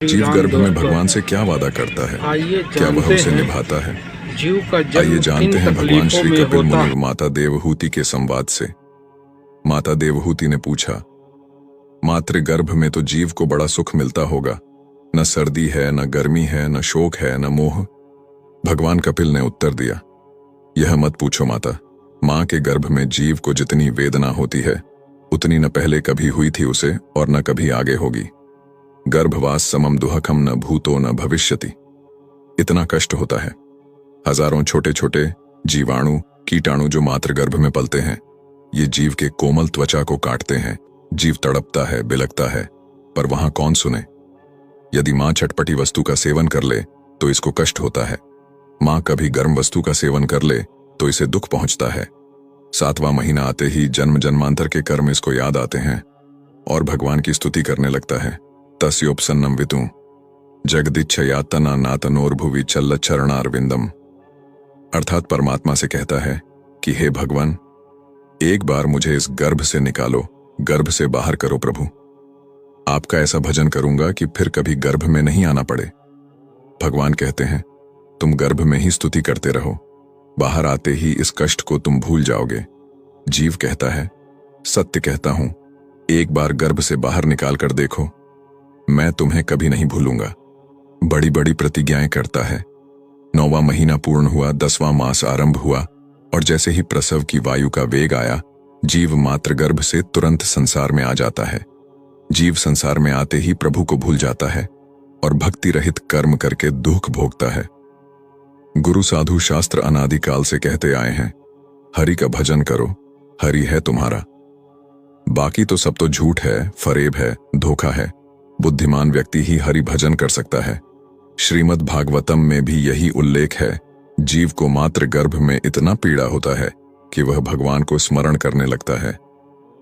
श्री जीव राम गर्भ में दोस्तों, भगवान से क्या वादा करता है? आइए क्या वह जानते उसे हैं निभाता है? जीव का आइए जन्म जानते किन हैं भगवान तकलीफों श्री में कपिल होता मुनि है। और माता देवहूति के संवाद से। माता देवहूति ने पूछा, मातृ गर्भ में तो जीव को बड़ा सुख मिलता होगा, न सर्दी है, न गर्मी है, न शोक है, न मोह। भगवान कपिल ने उत्तर दिया, यह मत पूछो माता। मां के गर्भ में जीव को जितनी वेदना होती है, उतनी न पहले कभी हुई थी उसे और न कभी आगे होगी। गर्भवास समम दुहकम न भूतो न भविष्यति। इतना कष्ट होता है। हजारों छोटे छोटे जीवाणु कीटाणु जो मातृ गर्भ में पलते हैं, ये जीव के कोमल त्वचा को काटते हैं। जीव तड़पता है, बिलखता है, पर वहां कौन सुने। यदि मां चटपटी वस्तु का सेवन कर ले तो इसको कष्ट होता है। मां कभी गर्म वस्तु का सेवन कर ले तो इसे दुख पहुंचता है। 7वां महीना आते ही जन्म जन्मांतर के कर्म इसको याद आते हैं और भगवान की स्तुति करने लगता है। तस्योपसन्नम वितु जगदिच्छयातना नातनोर्भुवि चल्ल चरणारविंदम। अर्थात परमात्मा से कहता है कि हे भगवान, एक बार मुझे इस गर्भ से निकालो, गर्भ से बाहर करो प्रभु। आपका ऐसा भजन करूंगा कि फिर कभी गर्भ में नहीं आना पड़े। भगवान कहते हैं, तुम गर्भ में ही स्तुति करते रहो, बाहर आते ही इस कष्ट को तुम भूल जाओगे। जीव कहता है, सत्य कहता हूं, एक बार गर्भ से बाहर निकाल कर देखो, मैं तुम्हें कभी नहीं भूलूंगा। बड़ी बड़ी प्रतिज्ञाएं करता है। 9वां महीना पूर्ण हुआ, 10वां मास आरंभ हुआ और जैसे ही प्रसव की वायु का वेग आया, जीव मातृगर्भ से तुरंत संसार में आ जाता है। जीव संसार में आते ही प्रभु को भूल जाता है और भक्ति रहित कर्म करके दुख भोगता है। गुरु साधु शास्त्र अनादिकाल से कहते आए हैं, हरि का भजन करो, हरि है तुम्हारा। बाकी तो सब तो झूठ है, फरेब है, धोखा है। बुद्धिमान व्यक्ति ही हरि भजन कर सकता है। श्रीमद् भागवतम में भी यही उल्लेख है। जीव को मातृ गर्भ में इतना पीड़ा होता है कि वह भगवान को स्मरण करने लगता है।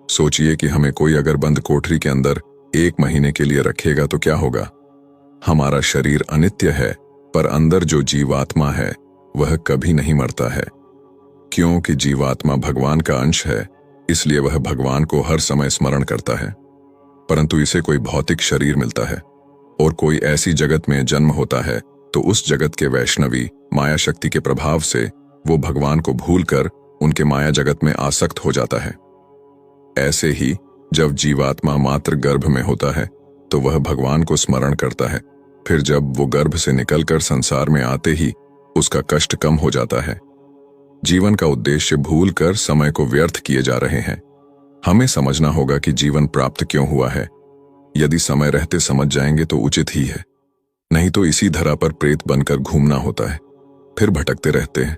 सोचिए कि हमें कोई अगर बंद कोठरी के अंदर 1 महीने के लिए रखेगा तो क्या होगा। हमारा शरीर अनित्य है, पर अंदर जो जीवात्मा है वह कभी नहीं मरता है। क्योंकि जीवात्मा भगवान का अंश है, इसलिए वह भगवान को हर समय स्मरण करता है। परंतु इसे कोई भौतिक शरीर मिलता है और कोई ऐसी जगत में जन्म होता है तो उस जगत के वैष्णवी माया शक्ति के प्रभाव से वो भगवान को भूलकर उनके माया जगत में आसक्त हो जाता है। ऐसे ही जब जीवात्मा मातृ गर्भ में होता है तो वह भगवान को स्मरण करता है। फिर जब वो गर्भ से निकलकर संसार में आते ही उसका कष्ट कम हो जाता है। जीवन का उद्देश्य भूलकर समय को व्यर्थ किए जा रहे हैं। हमें समझना होगा कि जीवन प्राप्त क्यों हुआ है। यदि समय रहते समझ जाएंगे तो उचित ही है, नहीं तो इसी धरा पर प्रेत बनकर घूमना होता है। फिर भटकते रहते हैं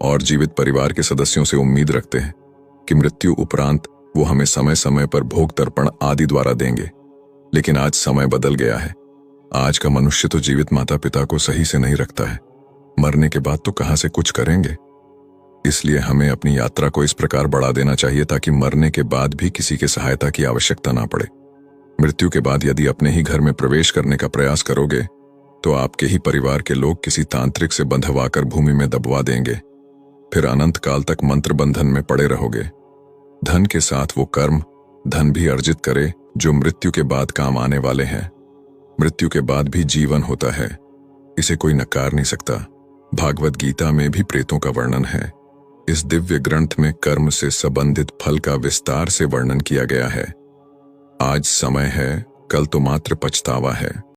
और जीवित परिवार के सदस्यों से उम्मीद रखते हैं कि मृत्यु उपरांत वो हमें समय समय पर भोग तर्पण आदि द्वारा देंगे। लेकिन आज समय बदल गया है। आज का मनुष्य तो जीवित माता पिता को सही से नहीं रखता है, मरने के बाद तो कहां से कुछ करेंगे। इसलिए हमें अपनी यात्रा को इस प्रकार बढ़ा देना चाहिए ताकि मरने के बाद भी किसी की सहायता की आवश्यकता ना पड़े। मृत्यु के बाद यदि अपने ही घर में प्रवेश करने का प्रयास करोगे तो आपके ही परिवार के लोग किसी तांत्रिक से बंधवाकर भूमि में दबवा देंगे। फिर अनंत काल तक मंत्र बंधन में पड़े रहोगे। धन के साथ वो कर्म धन भी अर्जित करे जो मृत्यु के बाद काम आने वाले हैं। मृत्यु के बाद भी जीवन होता है, इसे कोई नकार नहीं सकता। भागवत गीता में भी प्रेतों का वर्णन है। इस दिव्य ग्रंथ में कर्म से संबंधित फल का विस्तार से वर्णन किया गया है। आज समय है, कल तो मात्र पछतावा है।